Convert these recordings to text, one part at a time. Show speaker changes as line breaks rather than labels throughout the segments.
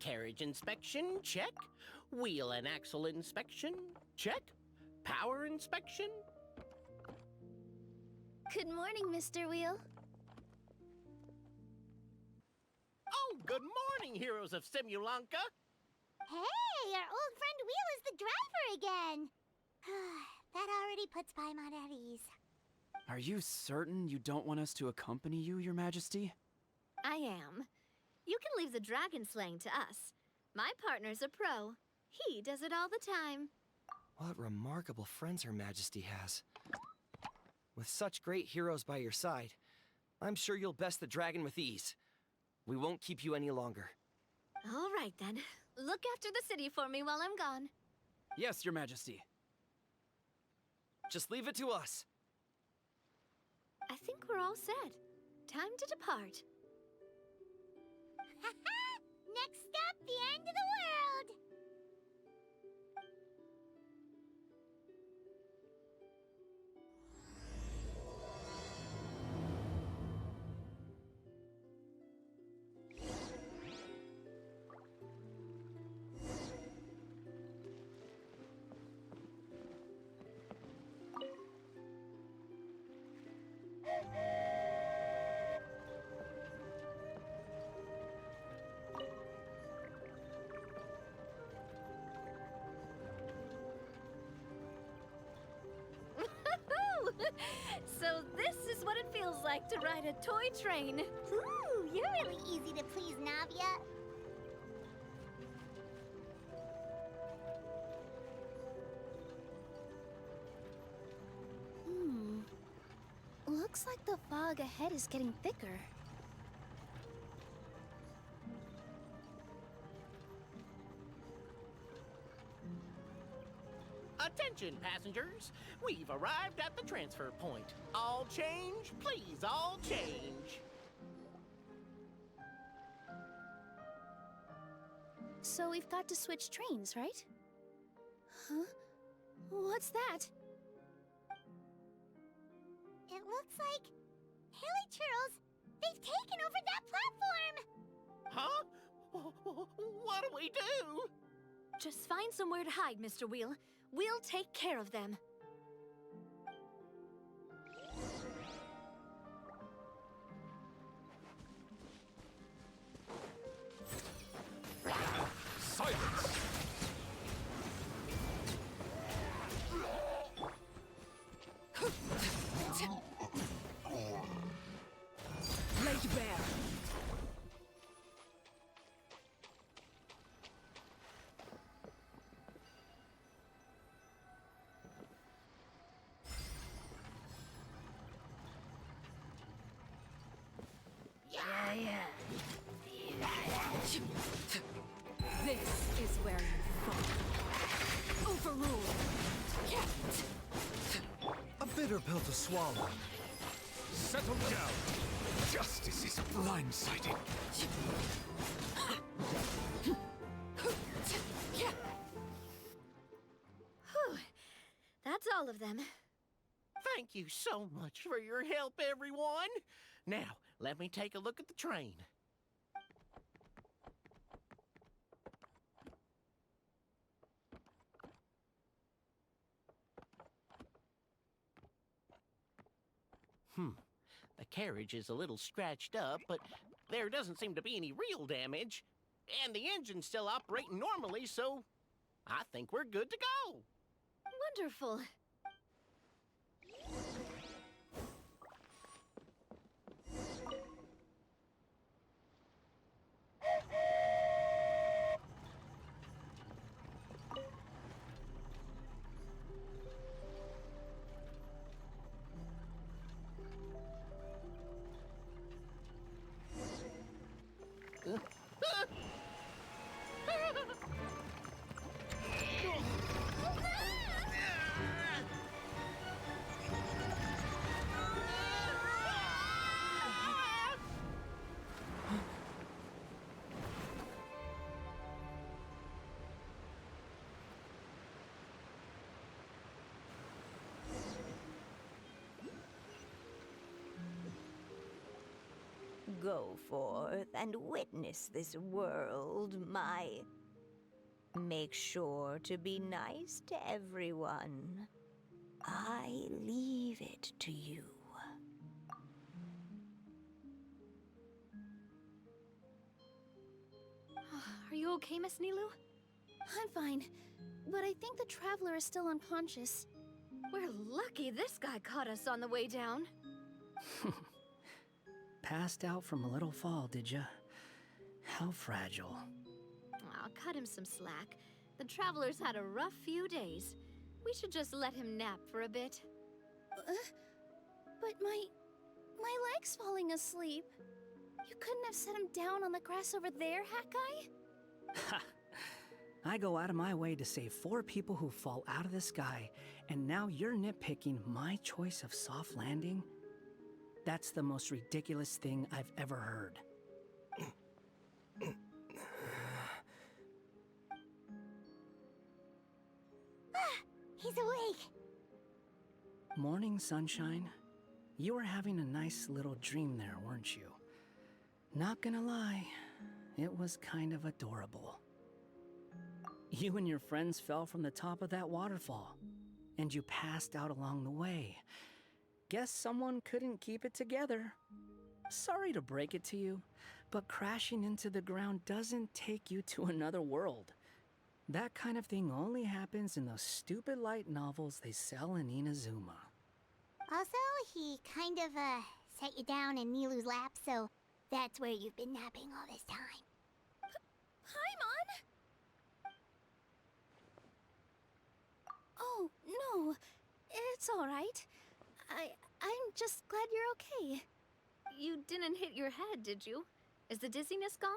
Carriage inspection, check. Wheel and axle inspection, check. Power inspection.
Good morning, Mr. Wheel.
Oh, good morning, heroes of Simulanka.
Hey, our old friend Wheel is the driver again. That already puts Paimon at ease.
Are you certain you don't want us to accompany you, Your Majesty?
I am. You can leave the dragon slaying to us. My partner's a pro. He does it all the time.
What remarkable friends Her Majesty has. With such great heroes by your side, I'm sure you'll best the dragon with ease. We won't keep you any longer.
All right, then. Look after the city for me while I'm gone.
Yes, Your Majesty.
Just leave it to us.
I think we're all set. Time to depart.
Next stop, the end of the world!
So this is what it feels like to ride a toy train.
Ooh, you're really easy to please, Navia.
Looks like the fog ahead is getting thicker.
Attention, passengers. We've arrived at the transfer point. All change, please, all change.
So we've got to switch trains, right? Huh? What's that?
It looks like... Hilly Churls, they've taken over that platform!
Huh? What do we do?
Just find somewhere to hide, Mr. Wheel. We'll take care of them.
Silence!
Laid bare. This is where you fall. Overruled.
A bitter pill to swallow. Settle down. Justice is blindsided.
Whew. That's all of them.
Thank you so much for your help, everyone. Now, let me take a look at the train. The carriage is a little scratched up, but there doesn't seem to be any real damage. And the engine's still operating normally, so I think we're good to go.
Wonderful.
Go forth and witness this world, my... Make sure to be nice to everyone. I leave it to you.
Are you okay, Miss Nilu?
I'm fine, but I think the traveler is still unconscious.
We're lucky this guy caught us on the way down.
Passed out from a little fall, did ya? How fragile.
Aw, cut him some slack. The traveler's had a rough few days. We should just let him nap for a bit.
But my leg's falling asleep. You couldn't have set him down on the grass over there, Hat Guy?
Ha! I go out of my way to save 4 people who fall out of the sky, and now you're nitpicking my choice of soft landing? That's the most ridiculous thing I've ever heard.
He's awake.
Morning, sunshine. You were having a nice little dream there, weren't you? Not gonna lie, it was kind of adorable. You and your friends fell from the top of that waterfall, and you passed out along the way. Guess someone couldn't keep it together. Sorry to break it to you, but crashing into the ground doesn't take you to another world. That kind of thing only happens in those stupid light novels they sell in Inazuma.
Also, he kind of, set you down in Nilu's lap, so that's where you've been napping all this time.
Paimon? Oh, no. It's all right. I'm just glad you're okay.
You didn't hit your head, did you? Is the dizziness gone?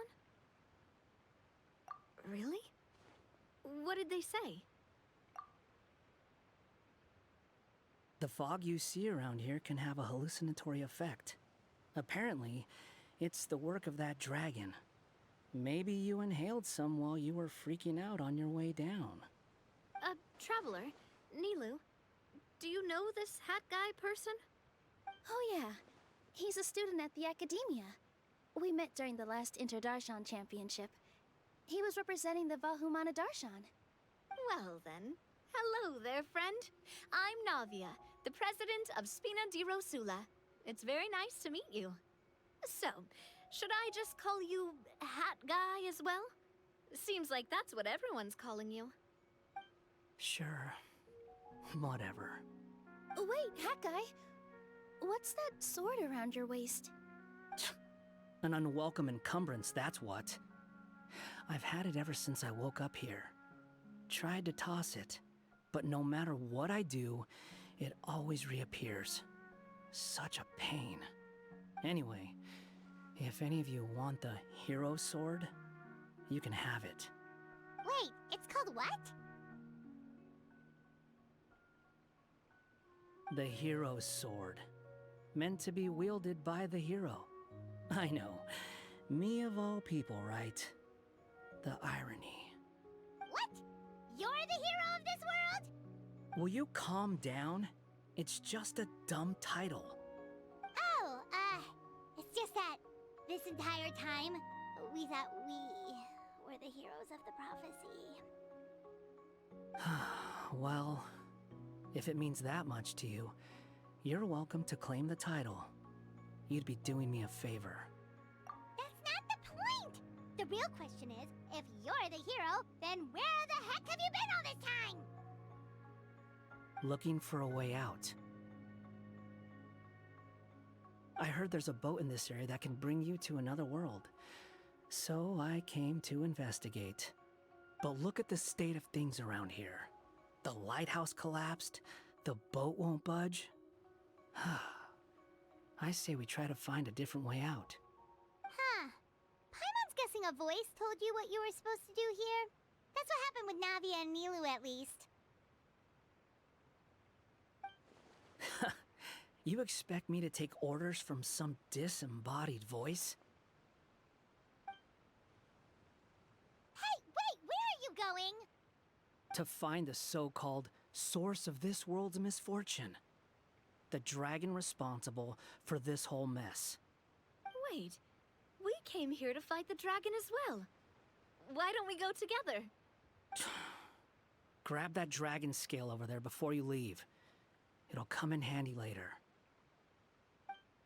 Really? What did they say?
The fog you see around here can have a hallucinatory effect. Apparently, it's the work of that dragon. Maybe you inhaled some while you were freaking out on your way down.
Traveler, Nilu, do you know this hat guy person?
Oh, yeah. He's a student at the academia. We met during the last Inter-Darshan Championship. He was representing the Vahumana Darshan.
Well then, hello there, friend. I'm Navia, the president of Spina di Rosula. It's very nice to meet you. So, should I just call you Hat Guy as well? Seems like that's what everyone's calling you.
Sure. Whatever.
Wait, Hat Guy. What's that sword around your waist?
An unwelcome encumbrance, that's what. I've had it ever since I woke up here. Tried to toss it, but no matter what I do, it always reappears. Such a pain. Anyway, if any of you want the hero sword, you can have it.
Wait, it's called what?
The hero's sword. Meant to be wielded by the hero. I know. Me of all people, right? The irony.
What? You're the hero of this world?
Will you calm down? It's just a dumb title.
Oh, it's just that this entire time, we thought we were the heroes of the prophecy.
Well, if it means that much to you, you're welcome to claim the title. You'd be doing me a favor.
That's not the point! The real question is, if you're the hero, then where the heck have you been all this time?
Looking for a way out. I heard there's a boat in this area that can bring you to another world. So I came to investigate. But look at the state of things around here. The lighthouse collapsed. The boat won't budge. I say we try to find a different way out.
Huh. Paimon's guessing a voice told you what you were supposed to do here. That's what happened with Navia and Nilu, at least.
You expect me to take orders from some disembodied voice?
Hey, wait, where are you going?
To find the so-called source of this world's misfortune. The dragon responsible for this whole mess.
Wait, came here to fight the dragon as well. Why don't we go together?
Grab that dragon scale over there before you leave. It'll come in handy later.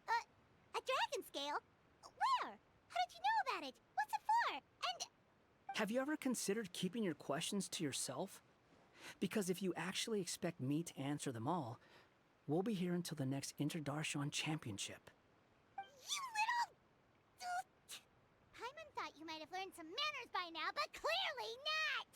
A dragon scale? Where? How did you know about it? What's it for? And
Have you ever considered keeping your questions to yourself? Because if you actually expect me to answer them all, we'll be here until the next Interdarshan Championship.
you little... Paimon thought you might have learned some manners by now, but clearly not!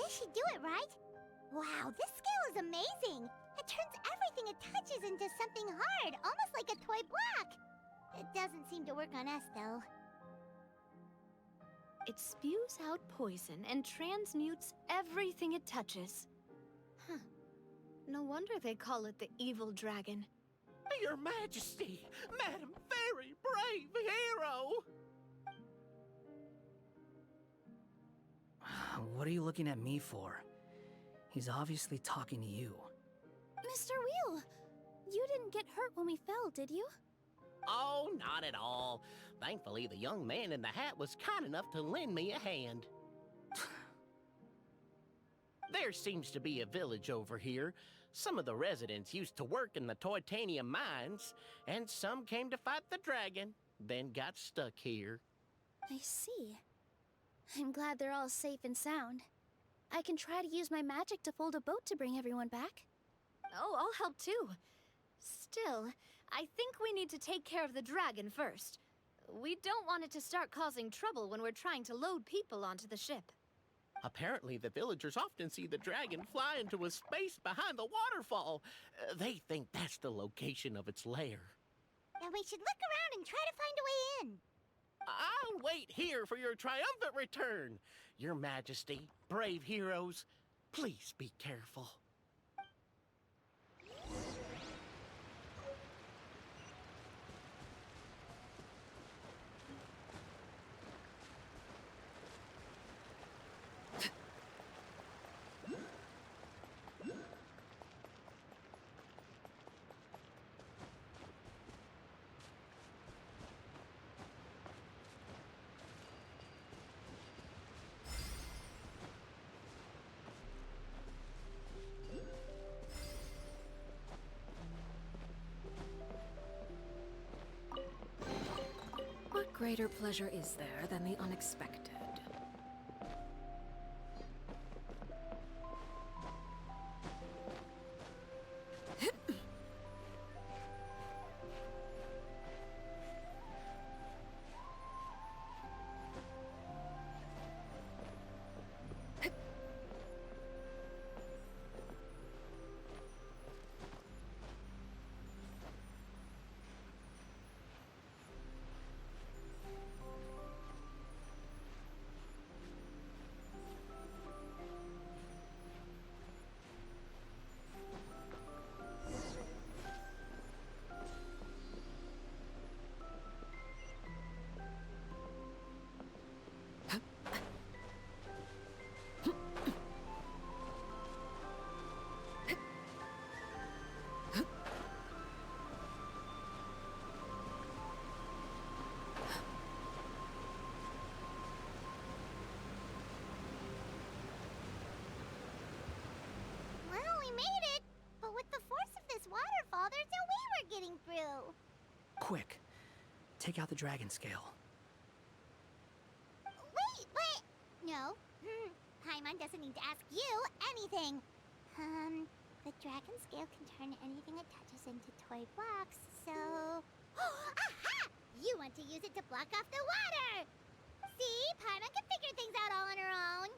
This should do it, right? Wow, this scale is amazing! It turns everything it touches into something hard, almost like a toy block! It doesn't seem to work on us, though.
It spews out poison and transmutes everything it touches. Huh. No wonder they call it the evil dragon.
Your Majesty, Madam Very Brave Hero!
What are you looking at me for? He's obviously talking to you.
Mr. Wheel, you didn't get hurt when we fell, did you?
Oh, not at all. Thankfully, the young man in the hat was kind enough to lend me a hand. There seems to be a village over here. Some of the residents used to work in the titanium mines, and some came to fight the dragon, then got stuck here.
I see. I'm glad they're all safe and sound. I can try to use my magic to fold a boat to bring everyone back.
Oh, I'll help too. Still, I think we need to take care of the dragon first. We don't want it to start causing trouble when we're trying to load people onto the ship.
Apparently, the villagers often see the dragon fly into a space behind the waterfall. They think that's the location of its lair.
Then we should look around and try to find a way in.
I'll wait here for your triumphant return. Your Majesty, brave heroes, please be careful.
What greater pleasure is there than the unexpected?
Well, we made it! But with the force of this waterfall, there's no way we're getting through.
quick. Take out the dragon scale.
Wait, what? No. Paimon doesn't need to ask you anything. The dragon scale can turn anything it touches into toy blocks, so... Aha! You want to use it to block off the water! See? Paimon can figure things out all on her own.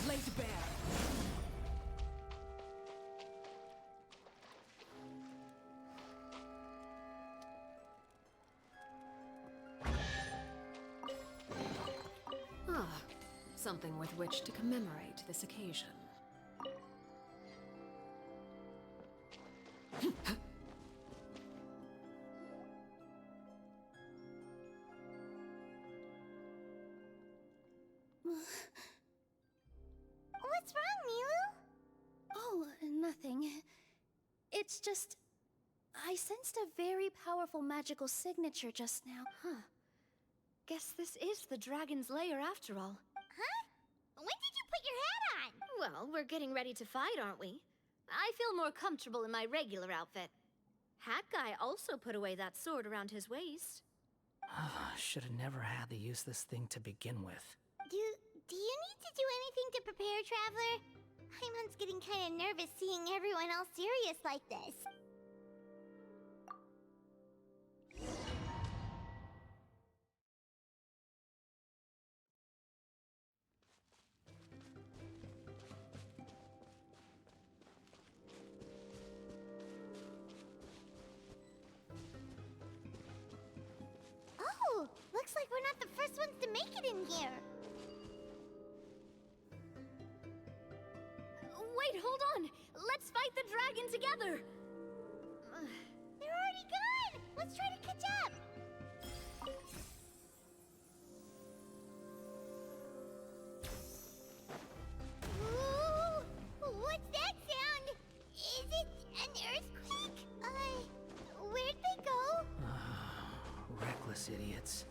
Laser bear. Ah, something with which to commemorate this occasion.
What's wrong, Milu?
Oh, nothing. It's just... I sensed a very powerful magical signature just now.
Huh. Guess this is the dragon's lair after all.
Huh? When did you put your hat on?
Well, we're getting ready to fight, aren't we? I feel more comfortable in my regular outfit. Hat Guy also put away that sword around his waist.
Should have never had to use this thing to begin with.
Do you need to do anything to prepare, Traveler? Paimon's getting kind of nervous seeing everyone else serious like this. Oh, looks like we're not the first ones to make it in here.
Wait, hold on! Let's fight the dragon together!
They're already gone! Let's try to catch up! Ooh, what's that sound? Is it an earthquake? Where'd they go?
Reckless idiots.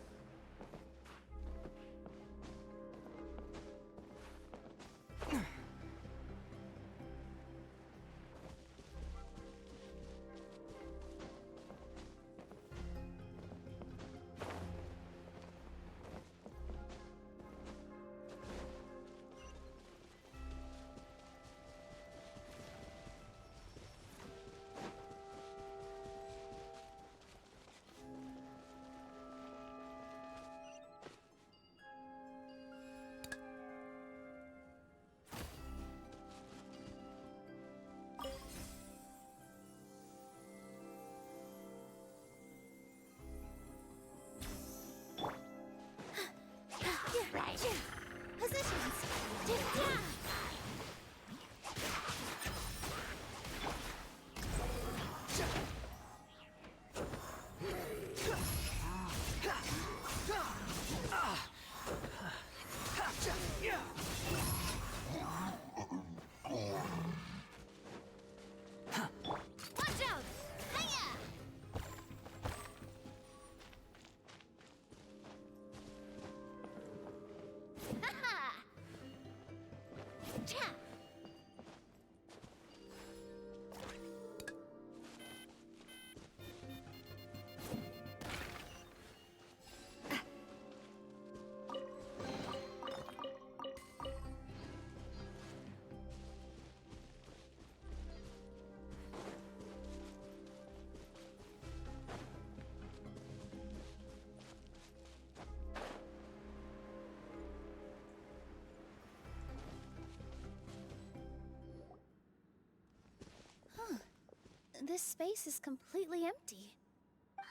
This space is completely empty.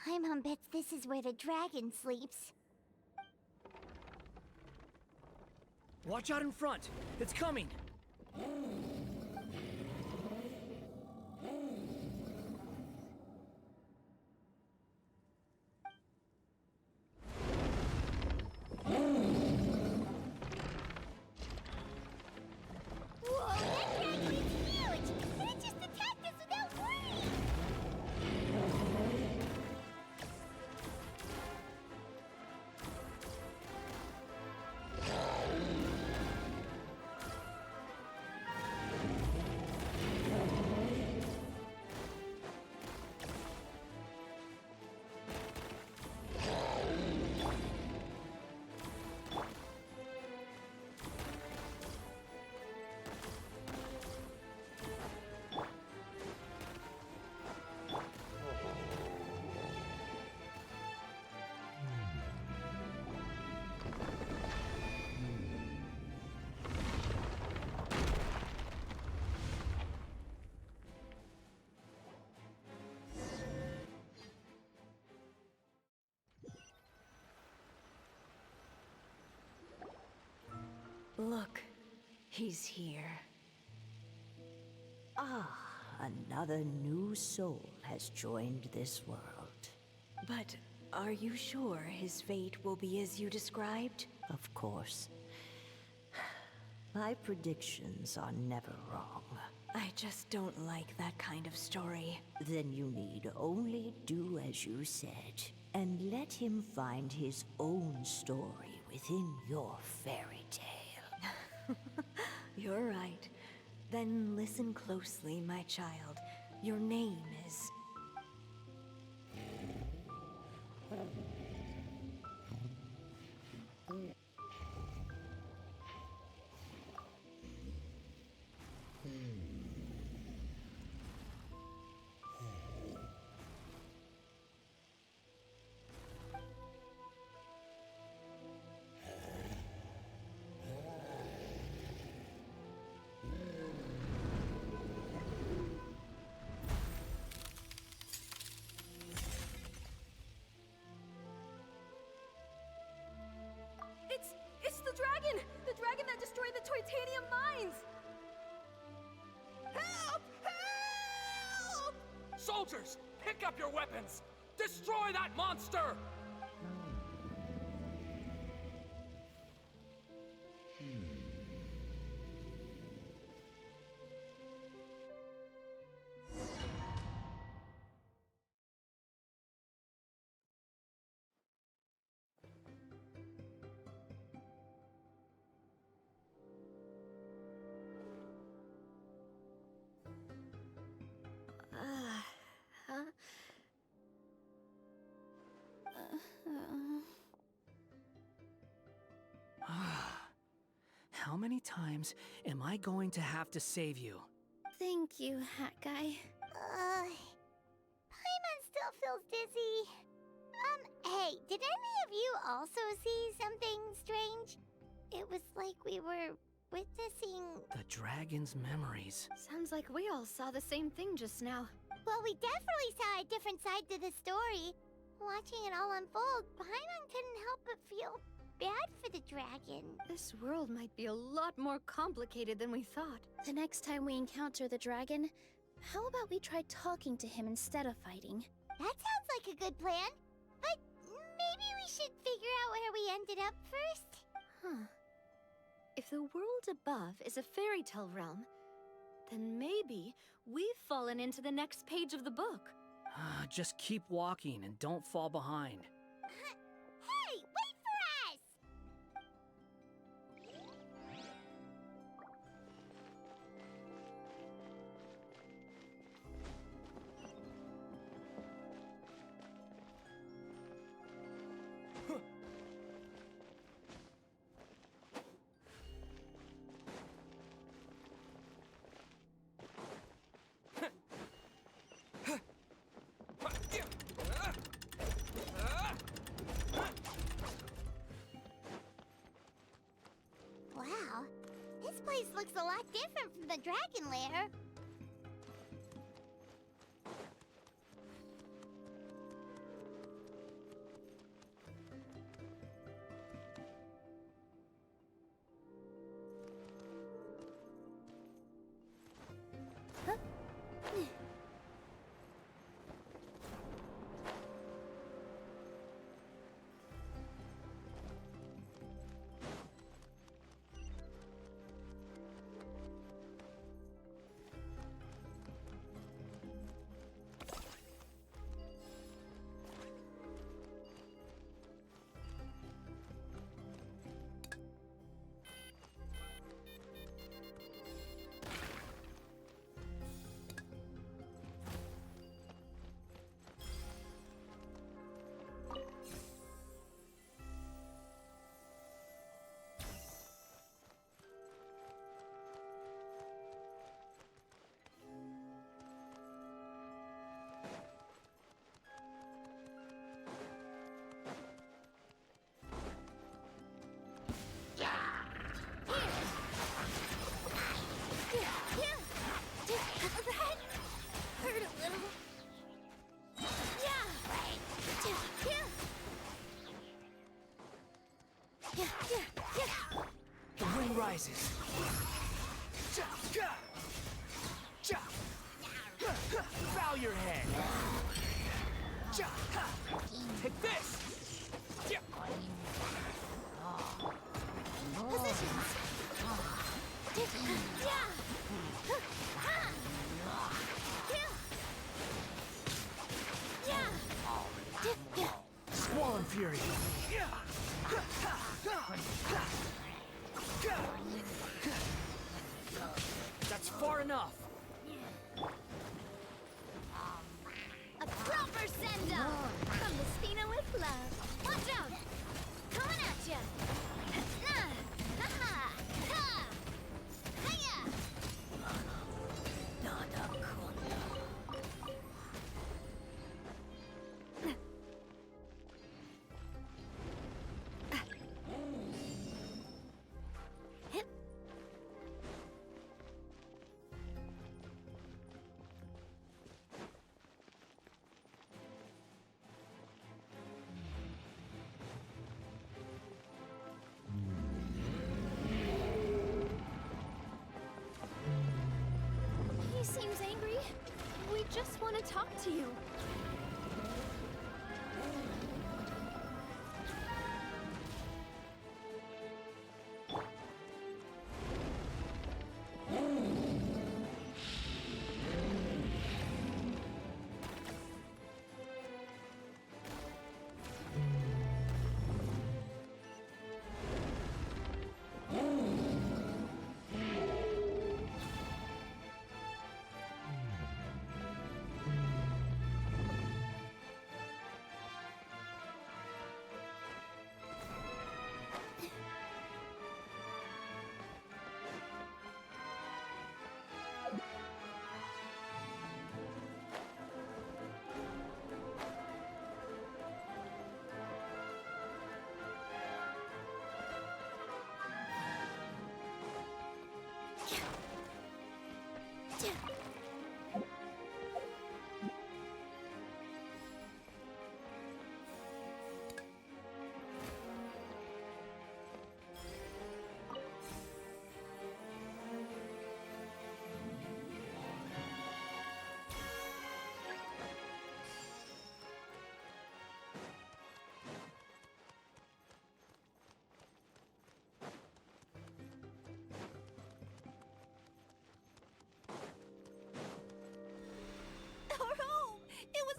Paimon bets this is where the dragon sleeps.
Watch out in front! It's coming!
Whoa, that dragon is huge! And it just attacked us without warning!
Look, he's here. Ah, another new soul has joined this world. But are you sure his fate will be as you described? Of course. My predictions are never wrong. I just don't like that kind of story. Then you need only do as you said, and let him find his own story within your fairy tale. You're right. Then listen closely, my child. Your name is...
It's the dragon! The dragon that destroyed the titanium mines!
Help! Help! Soldiers, pick up your weapons! Destroy that monster!
How many times am I going to have to save you?
Thank you, Hat Guy.
Paimon still feels dizzy. Hey, did any of you also see something strange? It was like we were witnessing...
The dragon's memories.
Sounds like we all saw the same thing just now.
Well, we definitely saw a different side to the story. Watching it all unfold, Paimon couldn't help but feel bad for the dragon.
This world might be a lot more complicated than we thought.
The next time we encounter the dragon, how about we try talking to him instead of fighting?
That sounds like a good plan. But maybe we should figure out where we ended up first.
Huh. If the world above is a fairy tale realm, then maybe we've fallen into the next page of the book.
Just keep walking and don't fall behind.
Hey, wait for us! Wow, this place looks a lot different from the dragon lair.
rises. Bow your head. Take this.
Positions.
Squall and Fury. That's far enough.
A proper send-off from the Spina with love. Watch out! Coming at ya!
He seems angry. We just want to talk to you.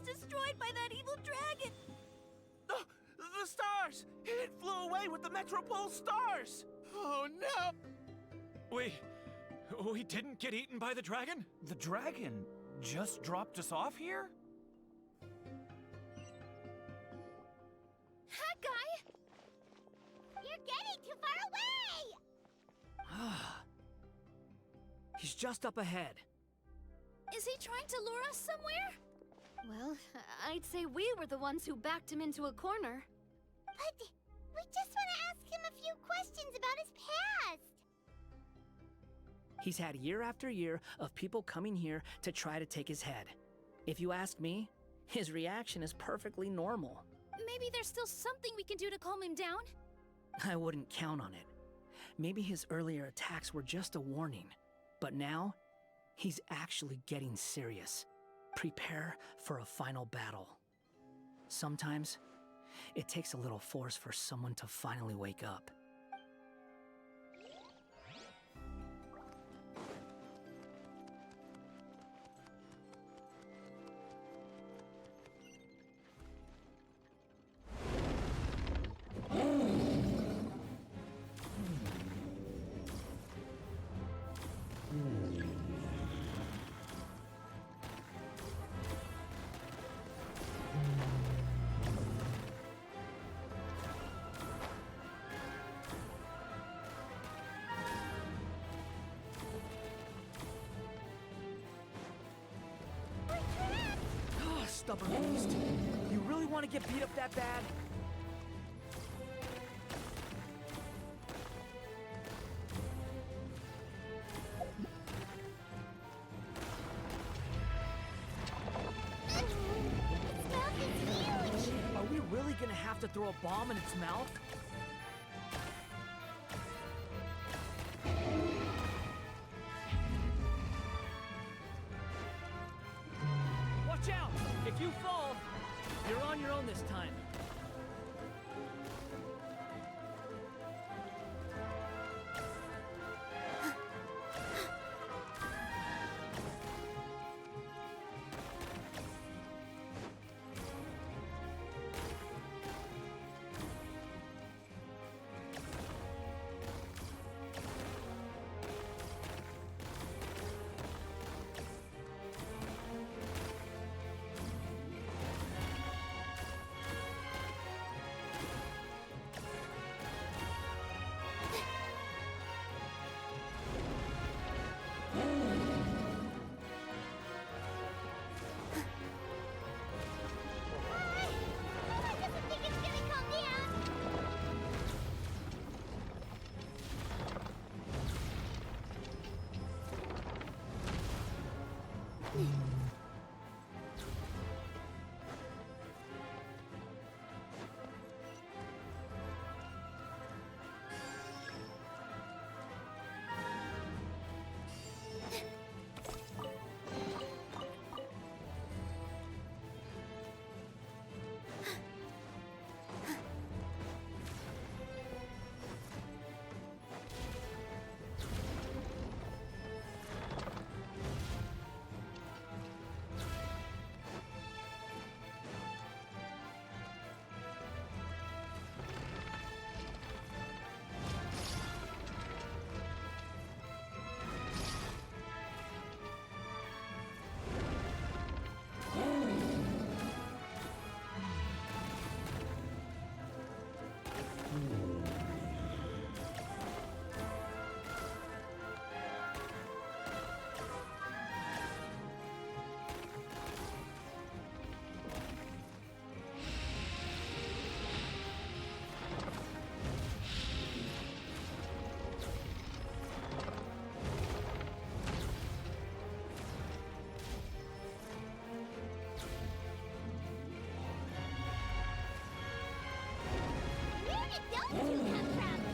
Destroyed by that evil dragon!
The stars! It flew away with the Metropole stars! Oh no!
We didn't get eaten by the dragon?
The dragon just dropped us off here?
That guy!
You're getting too far away!
He's just up ahead.
Is he trying to lure us somewhere?
Well, I'd say we were the ones who backed him into a corner.
But we just want to ask him a few questions about his past.
He's had year after year of people coming here to try to take his head. If you ask me, his reaction is perfectly normal.
Maybe there's still something we can do to calm him down?
I wouldn't count on it. Maybe his earlier attacks were just a warning. But now, he's actually getting serious. Prepare for a final battle. Sometimes, it takes a little force for someone to finally wake up. Stubborn beast. You really want to get beat up that bad?
Its mouth is huge!
Are we really gonna have to throw a bomb in its mouth? If you fall, you're on your own this time.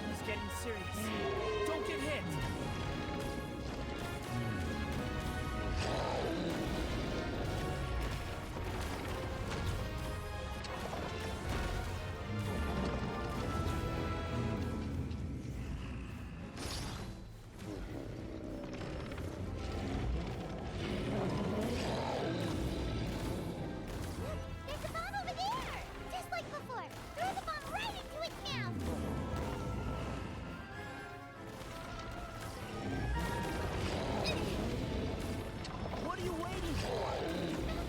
It's getting serious. Don't get hit!
There's a bomb over there! Just like before! Throw the bomb right into its mouth!
What are you waiting for?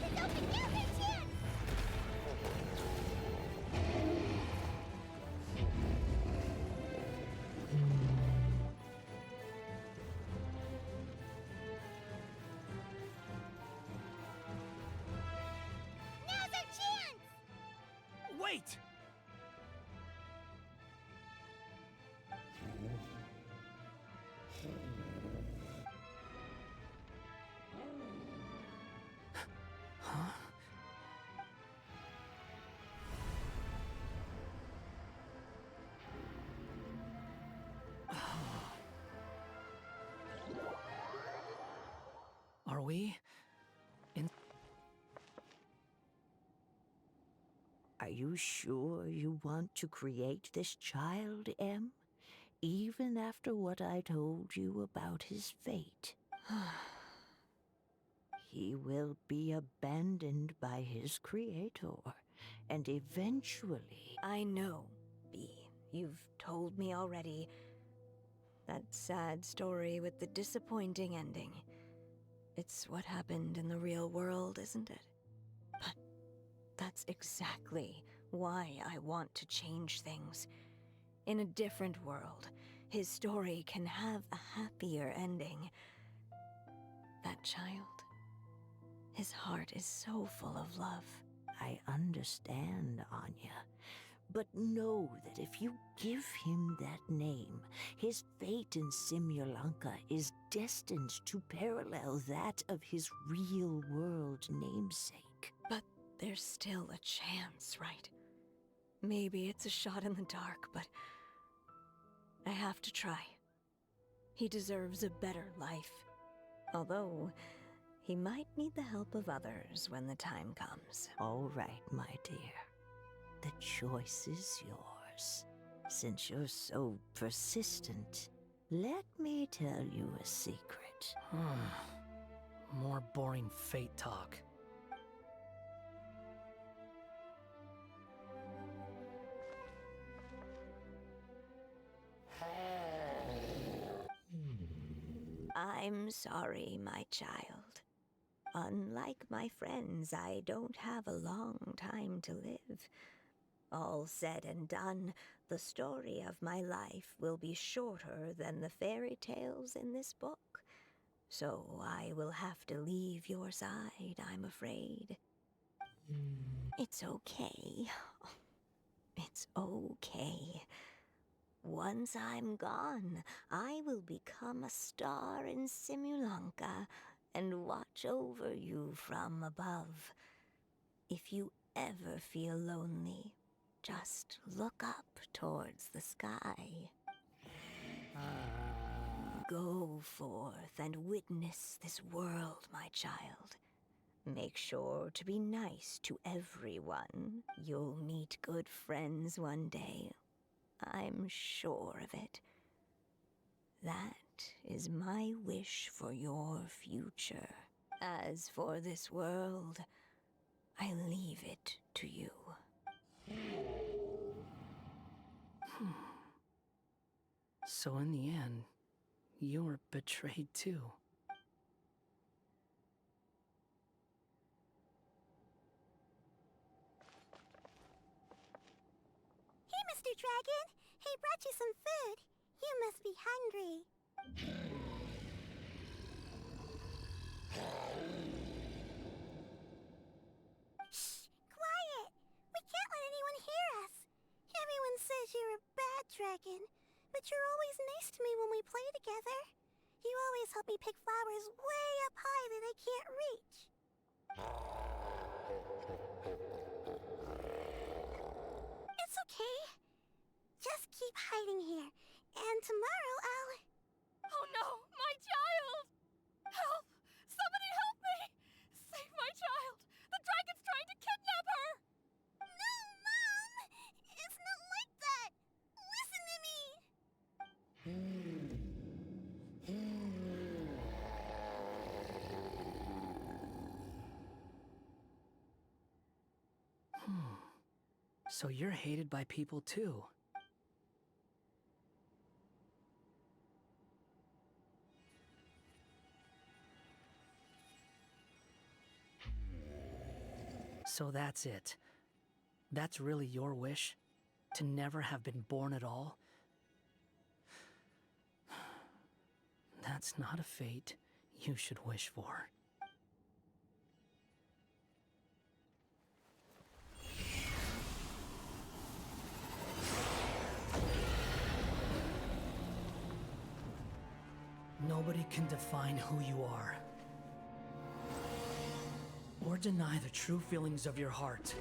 It's open! Now's our chance! Now's our chance!
Wait! Huh? Are we?
Are you sure you want to create this child, Em? Even after what I told you about his fate? He will be abandoned by his creator, and eventually...
I know, B. You've told me already. That sad story with the disappointing ending. It's what happened in the real world, isn't it? But that's exactly why I want to change things. In a different world, his story can have a happier ending. That child, his heart is so full of love.
I understand, Anya. But know that if you give him that name, his fate in Simulanka is destined to parallel that of his real-world namesake.
But there's still a chance, right? Maybe it's a shot in the dark, but I have to try. He deserves a better life. Although,
He might need the help of others when the time comes.
All right, my dear. The choice is yours. Since you're so persistent, let me tell you a secret.
More boring fate talk.
I'm sorry, my child. Unlike my friends, I don't have a long time to live. All said and done, the story of my life will be shorter than the fairy tales in this book. So I will have to leave your side, I'm afraid. It's okay. It's okay. Once I'm gone, I will become a star in Simulanka and watch over you from above. If you ever feel lonely, just look up towards the sky. Go forth and witness this world, my child. Make sure to be nice to everyone. You'll meet good friends one day. I'm sure of it. That is my wish for your future. As for this world, I leave it to you.
So in the end, you were betrayed too.
Hey, Mr. Dragon! He brought you some food. You must be hungry. Shh! Quiet! We can't let anyone hear us. Everyone says you're a bad dragon, but you're always nice to me when we play together. You always help me pick flowers way up high that I can't reach. It's okay. Just keep hiding here, and tomorrow I'll...
Oh no, my child! Help! Somebody help me! Save my child! The dragon's trying to kidnap her!
No, Mom! It's not like that! Listen to me!
So you're hated by people too. So that's it. That's really your wish? To never have been born at all? That's not a fate you should wish for. Nobody can define who you are, or deny the true feelings of your heart.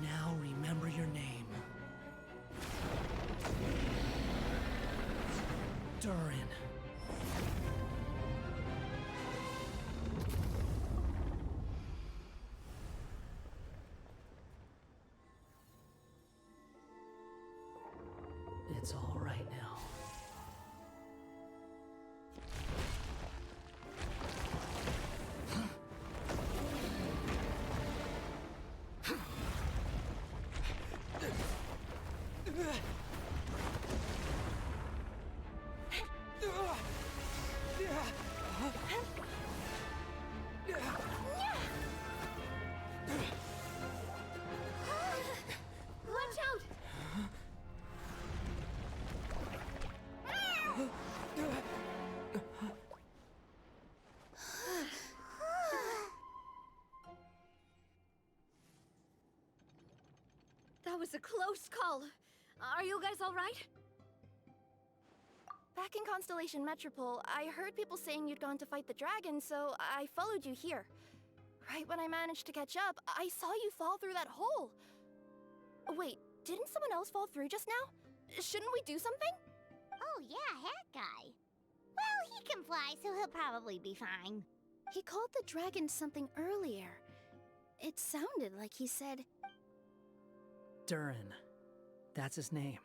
Now remember your name. Durin. It's all right now.
Watch out!
That was a close call. Are you guys all right?
Back in Constellation Metropole, I heard people saying you'd gone to fight the dragon, so I followed you here. Right when I managed to catch up, I saw you fall through that hole. Wait, didn't someone else fall through just now? Shouldn't we do something?
Oh yeah, Hat Guy. Well, he can fly, so he'll probably be fine.
He called the dragon something earlier. It sounded like he said...
Durin. That's his name.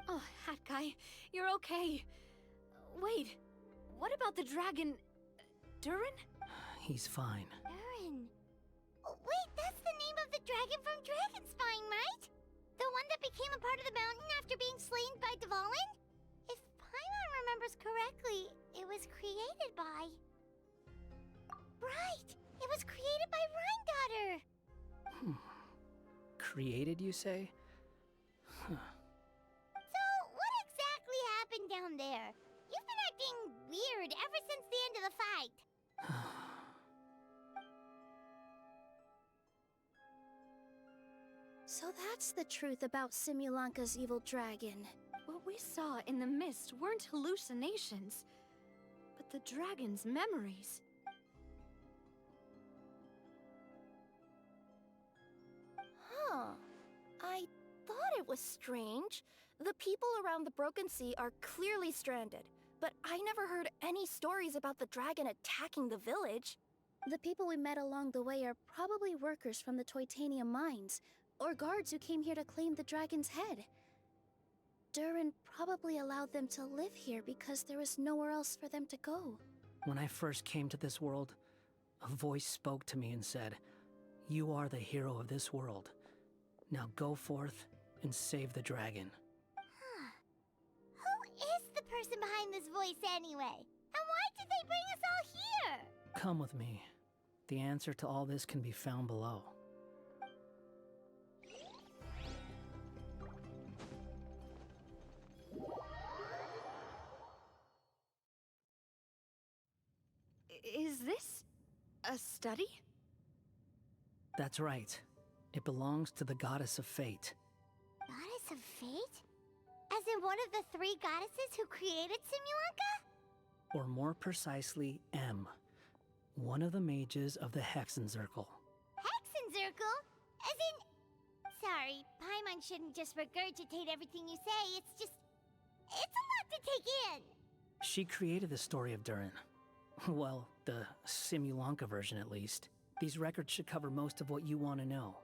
Oh, Hat Guy, you're okay. Wait, what about the dragon... Durin?
He's fine.
Durin. Oh, wait, that's the name of the dragon from Dragonspine, right? The one that became a part of the mountain after being slain by Dvalin? If Paimon remembers correctly, it was created by... Right! It was created by Rhine Daughter!
Created, you say? Huh.
So, what exactly happened down there? You've been acting weird ever since the end of the fight.
So that's the truth about Simulanka's evil dragon.
What we saw in the mist weren't hallucinations, but the dragon's memories.
Huh. I thought it was strange. The people around the Broken Sea are clearly stranded, but I never heard any stories about the dragon attacking the village. The people we met along the way are probably workers from the Titanium mines, or guards who came here to claim the dragon's head. Durin probably allowed them to live here because there was nowhere else for them to go.
When I first came to this world, a voice spoke to me and said, "You are the hero of this world. Now go forth and save the dragon."
Huh. Who is the person behind this voice anyway? And why did they bring us all here?
Come with me. The answer to all this can be found below.
Is this a study?
That's right. It belongs to the goddess of fate.
Goddess of fate? As in one of the three goddesses who created Simulanka?
Or more precisely, M. One of the mages of the Hexenzirkel.
Hexenzirkel? As in... Sorry, Paimon shouldn't just regurgitate everything you say. It's a lot to take in.
She created the story of Durin. Well, the Simulanka version at least. These records should cover most of what you want to know,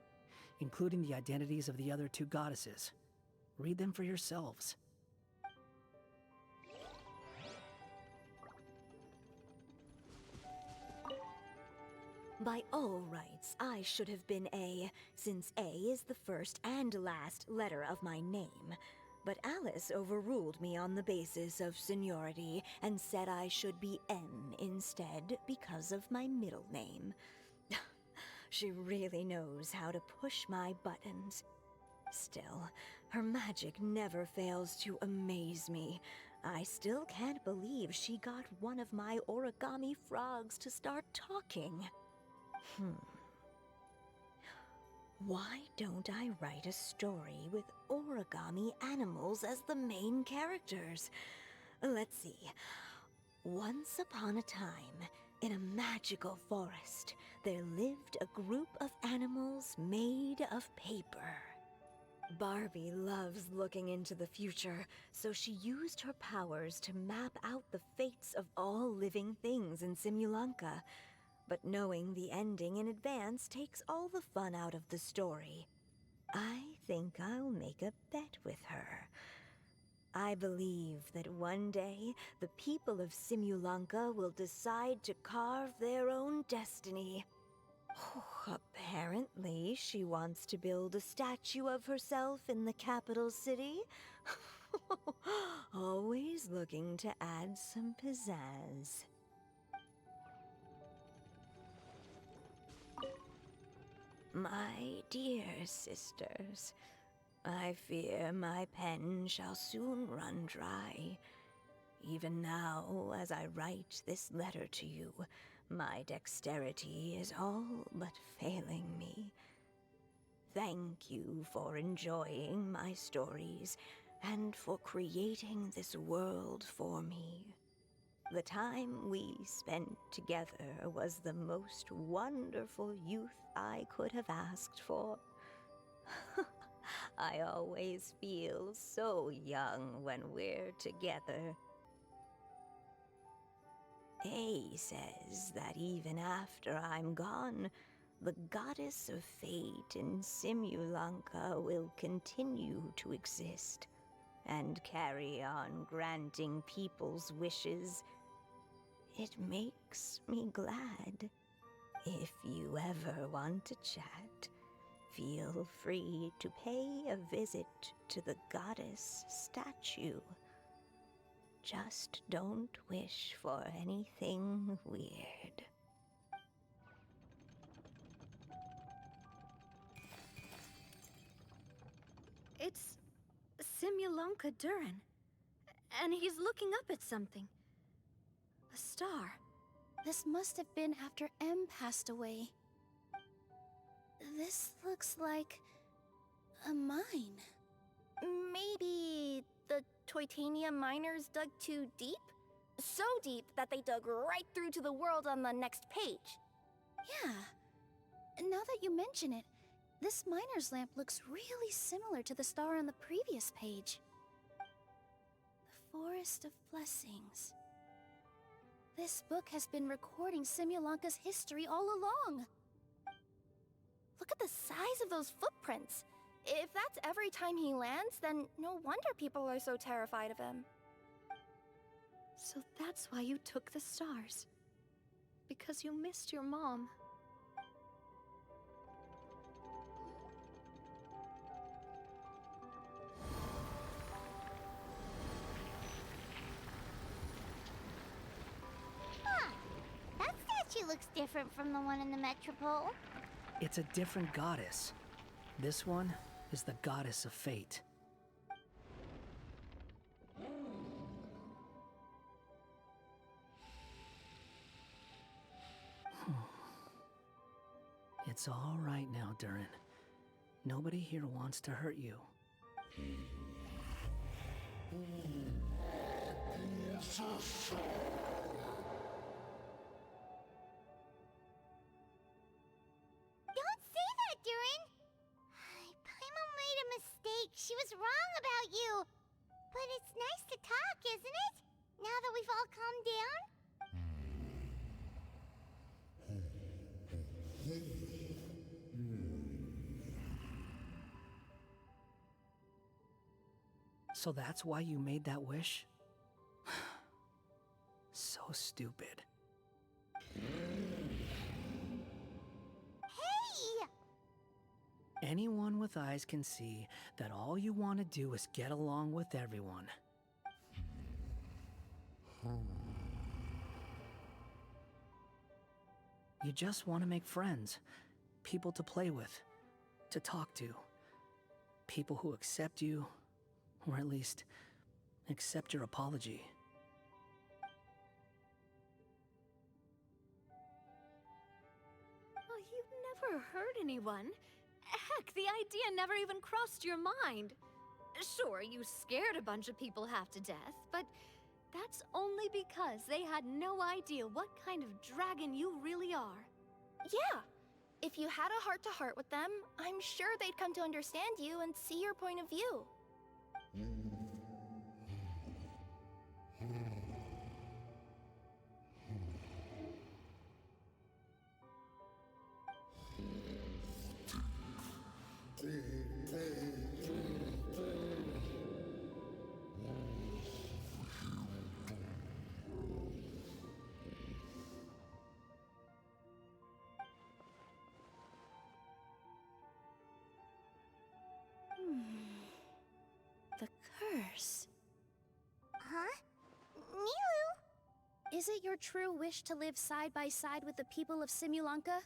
including the identities of the other two goddesses. Read them for yourselves.
By all rights, I should have been A, since A is the first and last letter of my name. But Alice overruled me on the basis of seniority and said I should be M instead because of my middle name. She really knows how to push my buttons. Still, her magic never fails to amaze me. I still can't believe she got one of my origami frogs to start talking. Why don't I write a story with origami animals as the main characters? Let's see. Once upon a time, in a magical forest, there lived a group of animals made of paper. Barbie loves looking into the future, so she used her powers to map out the fates of all living things in Simulanka. But knowing the ending in advance takes all the fun out of the story. I think I'll make a bet with her. I believe that one day, the people of Simulanka will decide to carve their own destiny. Apparently, she wants to build a statue of herself in the capital city. Always looking to add some pizzazz. My dear sisters, I fear my pen shall soon run dry. Even now, as I write this letter to you, my dexterity is all but failing me. Thank you for enjoying my stories and for creating this world for me. The time we spent together was the most wonderful youth I could have asked for.
I always feel so young when we're together. A says that even after I'm gone, the goddess of fate in Simulanka will continue to exist and carry on granting people's wishes. It makes me glad. If you ever want to chat, feel free to pay a visit to the goddess statue. Just don't wish for anything weird.
It's Simulanka Durin. And he's looking up at something. A star.
This must have been after M passed away. This looks like a mine. Maybe the Titanium miners dug too deep? So deep that they dug right through to the world on the next page. Yeah. Now that you mention it, this miner's lamp looks really similar to the star on the previous page. The Forest of Blessings. This book has been recording Simulanka's history all along. Look at the size of those footprints. If that's every time he lands, then no wonder people are so terrified of him.
So that's why you took the stars. Because you missed your mom.
That statue looks different from the one in the Metropole.
It's a different goddess. This one is the goddess of fate. It's all right now, Durin. Nobody here wants to hurt you.
Don't say that, Durin! Paimon made a mistake. She was wrong about you. But it's nice to talk, isn't it? Now that we've all calmed down?
So that's why you made that wish? So stupid.
Hey!
Anyone with eyes can see that all you want to do is get along with everyone. You just want to make friends, people to play with, to talk to, people who accept you, or at least accept your apology.
Oh, you never hurt anyone. Heck, the idea never even crossed your mind. Sure, you scared a bunch of people half to death, but that's only because they had no idea what kind of dragon you really are.
Yeah. If you had a heart-to-heart with them, I'm sure they'd come to understand you and see your point of view. The curse.
Huh? Nilu?
Is it your true wish to live side by side with the people of Simulanka?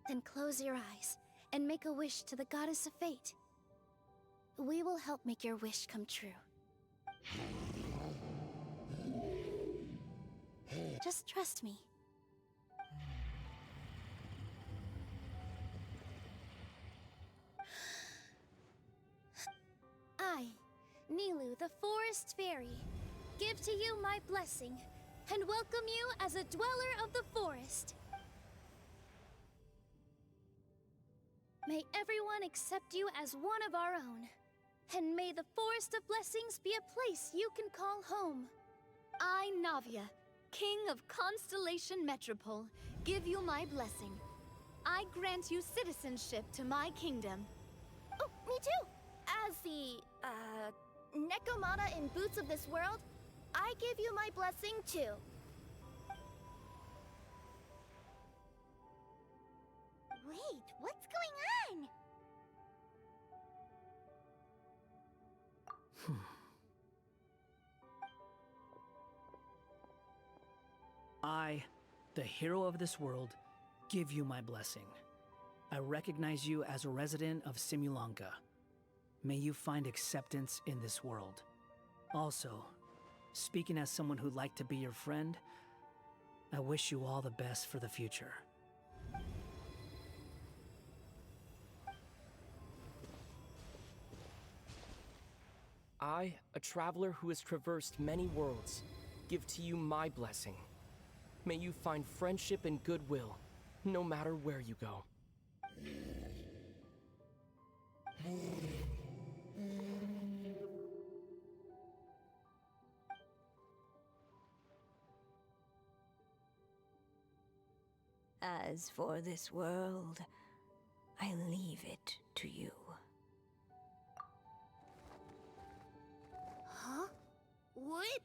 Then close your eyes and make a wish to the goddess of fate. We will help make your wish come true. Just trust me. I, Nilu,
the Forest Fairy, give to you my blessing, and welcome you as a dweller of the forest. May everyone accept you as one of our own, and may the Forest of Blessings be a place you can call home. I, Navia, King of Constellation Metropole, give you my blessing. I grant you citizenship to my kingdom.
Oh, me too! As the, Nekomata in Boots of this world, I give you my blessing too.
Wait, what's going on?
I, the hero of this world, give you my blessing. I recognize you as a resident of Simulanka. May you find acceptance in this world. Also, speaking as someone who'd like to be your friend, I wish you all the best for the future.
I, a traveler who has traversed many worlds, give to you my blessing. May you find friendship and goodwill, no matter where you go.
As for this world, I leave it to you.
Huh? What?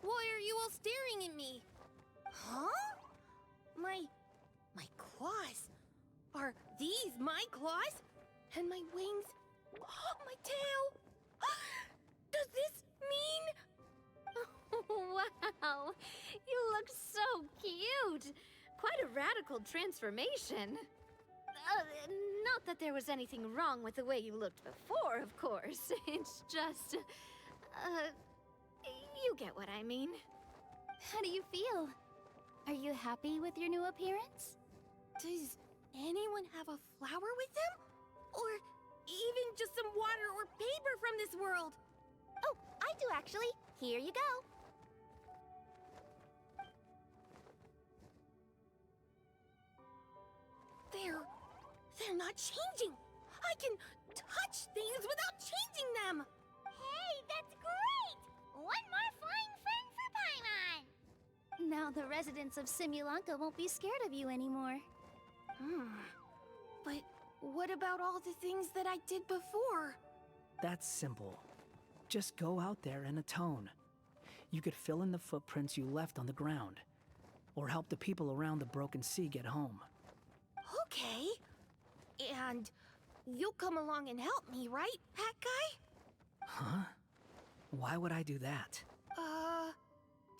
Why are you all staring at me? Huh? My claws? Are these my claws? And my wings? My tail? Does this mean...
Wow, you look so cute. Quite a radical transformation. Not that there was anything wrong with the way you looked before, of course. It's just... you get what I mean. How do you feel? Are you happy with your new appearance?
Does anyone have a flower with them? Or even just some water or paper from this world? Oh, I do actually. Here you go. They're not changing. I can touch things without changing them.
Hey, that's great! One more flying friend for Paimon!
Now the residents of Simulanka won't be scared of you anymore.
But what about all the things that I did before?
That's simple. Just go out there and atone. You could fill in the footprints you left on the ground, or help the people around the Broken Sea get home.
Okay. And you'll come along and help me, right, Hat Guy?
Huh? Why would I do that?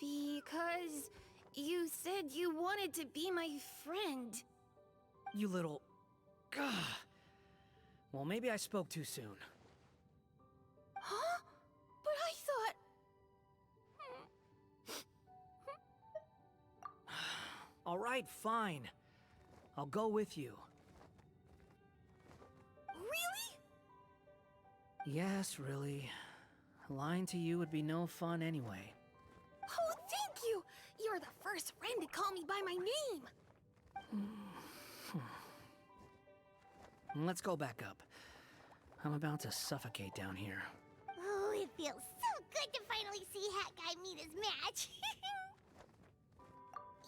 Because you said you wanted to be my friend.
You little... Gah. Well, maybe I spoke too soon.
Huh? But I thought...
All right, fine. I'll go with you.
Really?
Yes, really. Lying to you would be no fun anyway.
Oh, thank you! You're the first friend to call me by my name!
Let's go back up. I'm about to suffocate down here.
Oh, it feels so good to finally see Hat Guy meet his match.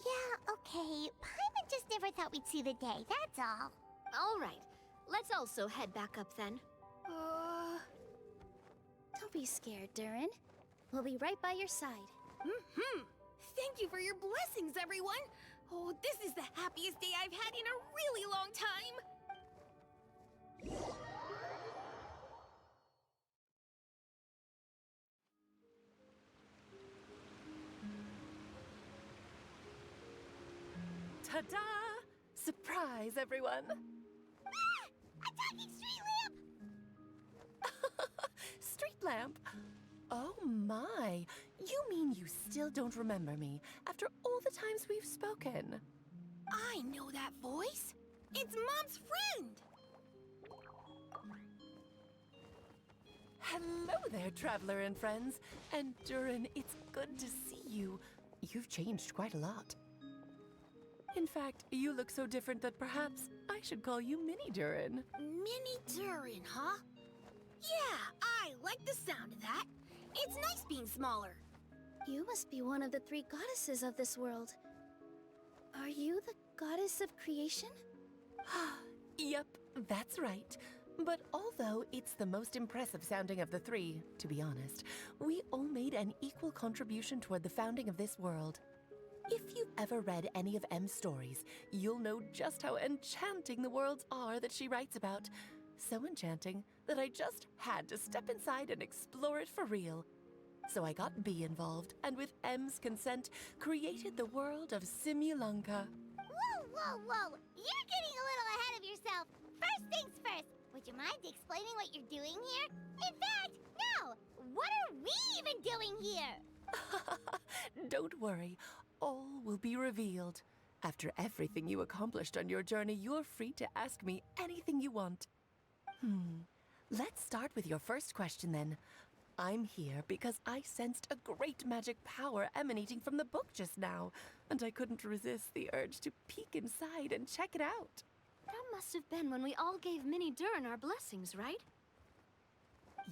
Yeah, okay. Paimon just never thought we'd see the day, that's all.
All right, let's also head back up then. Don't be scared, Durin. We'll be right by your side.
Thank you for your blessings, everyone! Oh, this is the happiest day I've had in a really long time!
Ta-da! Surprise, everyone!
Ah! A talking street lamp!
Street lamp? Oh my! You mean you still don't remember me after all the times we've spoken?
I know that voice! It's Mom's friend!
Hello there, traveler and friends. And Durin, it's good to see you. You've changed quite a lot. In fact, you look so different that perhaps I should call you Mini Durin.
Mini Durin, huh? Yeah, I like the sound of that. It's nice being smaller.
You must be one of the 3 goddesses of this world. Are you the goddess of creation?
Yep, that's right. But although it's the most impressive sounding of the 3, to be honest, we all made an equal contribution toward the founding of this world. If you've ever read any of M's stories, you'll know just how enchanting the worlds are that she writes about. So enchanting that I just had to step inside and explore it for real. So I got B involved, and with M's consent, created the world of Simulunka.
Whoa, whoa, whoa! You're getting a little ahead of yourself. First things first, would you mind explaining what you're doing here? In fact, no! What are we even doing here?
Don't worry, all will be revealed. After everything you accomplished on your journey, you're free to ask me anything you want. Let's start with your first question then. I'm here because I sensed a great magic power emanating from the book just now, and I couldn't resist the urge to peek inside and check it out.
That must have been when we all gave Mini Durin our blessings, right?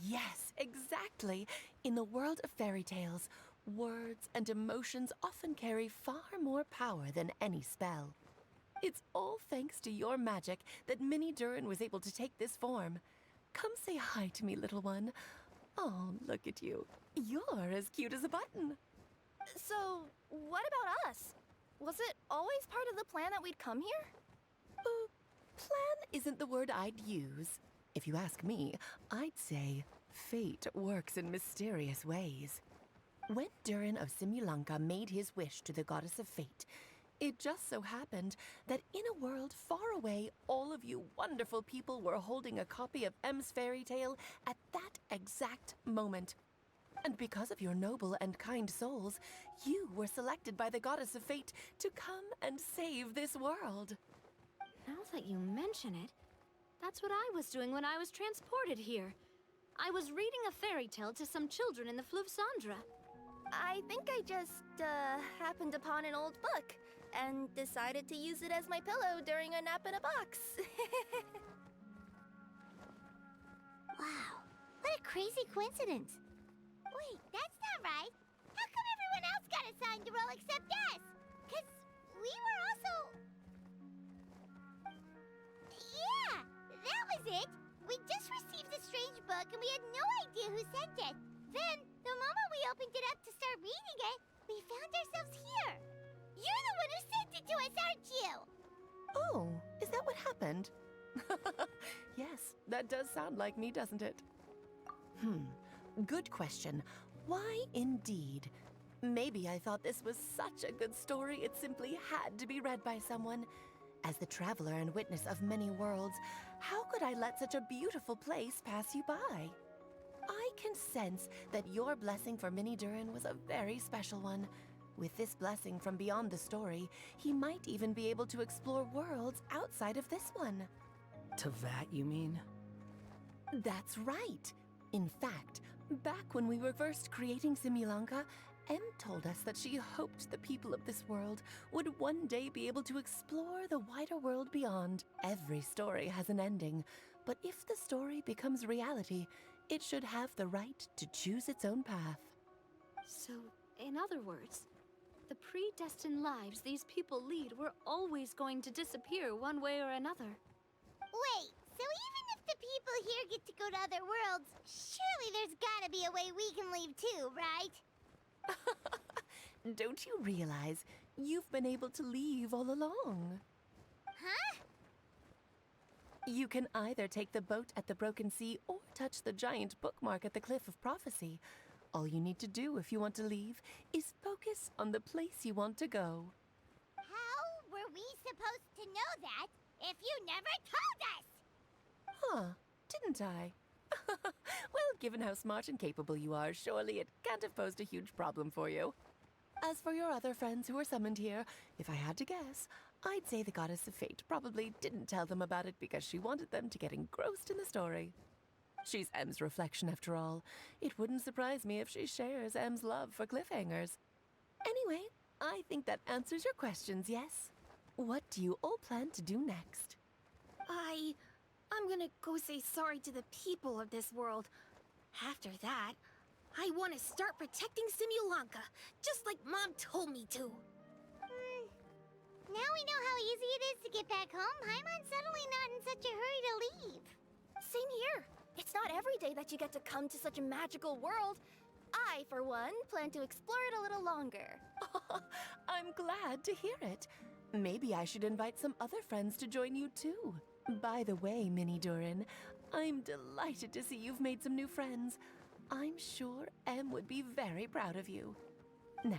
Yes, exactly. In the world of fairy tales, words and emotions often carry far more power than any spell. It's all thanks to your magic that Mini Durin was able to take this form. Come say hi to me, little one. Oh, look at you. You're as cute as a button.
So, what about us? Was it always part of the plan that we'd come here?
Plan isn't the word I'd use. If you ask me, I'd say fate works in mysterious ways. When Durin of Simulunka made his wish to the goddess of fate, it just so happened that in a world far away, all of you wonderful people were holding a copy of M's fairy tale at that exact moment. And because of your noble and kind souls, you were selected by the goddess of fate to come and save this world.
Now that you mention it, that's what I was doing when I was transported here. I was reading a fairy tale to some children in the Fleuve Cendre.
I think I just, happened upon an old book and decided to use it as my pillow during a nap in a box.
Wow, what a crazy coincidence. Wait, that's not right. How come everyone else got assigned a role except us? 'Cause we were also... Yeah, that was it. We just received a strange book and we had no idea who sent it. Then, the moment we opened it up to start reading it, we found ourselves here. You're the one who sent it to us, aren't you?
Oh, is that what happened? Yes, that does sound like me, doesn't it? Good question. Why indeed? Maybe I thought this was such a good story it simply had to be read by someone. As the traveler and witness of many worlds, how could I let such a beautiful place pass you by? I can sense that your blessing for Mini Durin was a very special one. With this blessing from beyond the story, he might even be able to explore worlds outside of this one.
Teyvat, you mean?
That's right. In fact, back when we were first creating Simulunka, Em told us that she hoped the people of this world would one day be able to explore the wider world beyond. Every story has an ending, but if the story becomes reality, it should have the right to choose its own path.
So, in other words, the predestined lives these people lead were always going to disappear one way or another.
Wait, so even if the people here get to go to other worlds, surely there's gotta be a way we can leave too, right?
Don't you realize you've been able to leave all along?
Huh?
You can either take the boat at the Broken Sea or touch the giant bookmark at the Cliff of Prophecy. All you need to do if you want to leave is focus on the place you want to go.
How were we supposed to know that if you never told us?
Huh, didn't I? Well, given how smart and capable you are, surely it can't have posed a huge problem for you. As for your other friends who were summoned here, if I had to guess, I'd say the Goddess of Fate probably didn't tell them about it because she wanted them to get engrossed in the story. She's M's reflection, after all. It wouldn't surprise me if she shares M's love for cliffhangers. Anyway, I think that answers your questions, yes? What do you all plan to do next?
I'm gonna go say sorry to the people of this world. After that, I want to start protecting Simulanka, just like Mom told me to.
Now we know how easy it is to get back home. Paimon's suddenly not in such a hurry to leave.
Same here. It's not every day that you get to come to such a magical world. I, for one, plan to explore it a little longer.
I'm glad to hear it. Maybe I should invite some other friends to join you too. By the way, Mini Durin, I'm delighted to see you've made some new friends. I'm sure Em would be very proud of you. Now,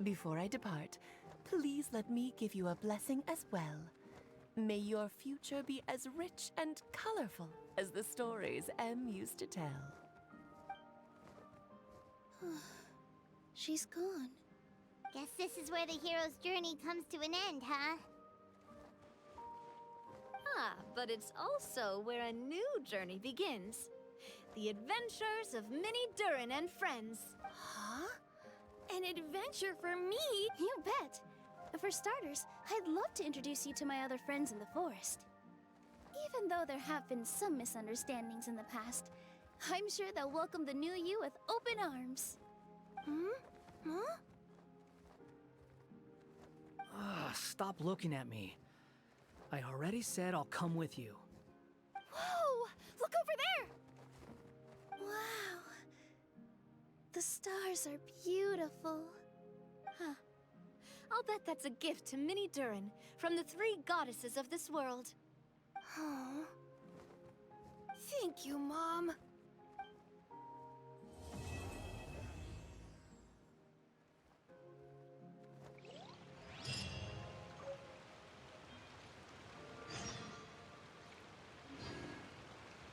before I depart, please let me give you a blessing as well. May your future be as rich and colorful as the stories Em used to tell.
She's gone.
Guess this is where the hero's journey comes to an end, huh?
Ah, but it's also where a new journey begins. The adventures of Minnie Durin and friends.
Huh? An adventure for me?
You bet. For starters, I'd love to introduce you to my other friends in the forest. Even though there have been some misunderstandings in the past, I'm sure they'll welcome the new you with open arms.
Huh?
Stop looking at me. I already said I'll come with you.
Whoa! Look over there!
Wow. The stars are beautiful.
Huh. I'll bet that's a gift to Minnie Durin from the 3 goddesses of this world.
Oh. Thank you,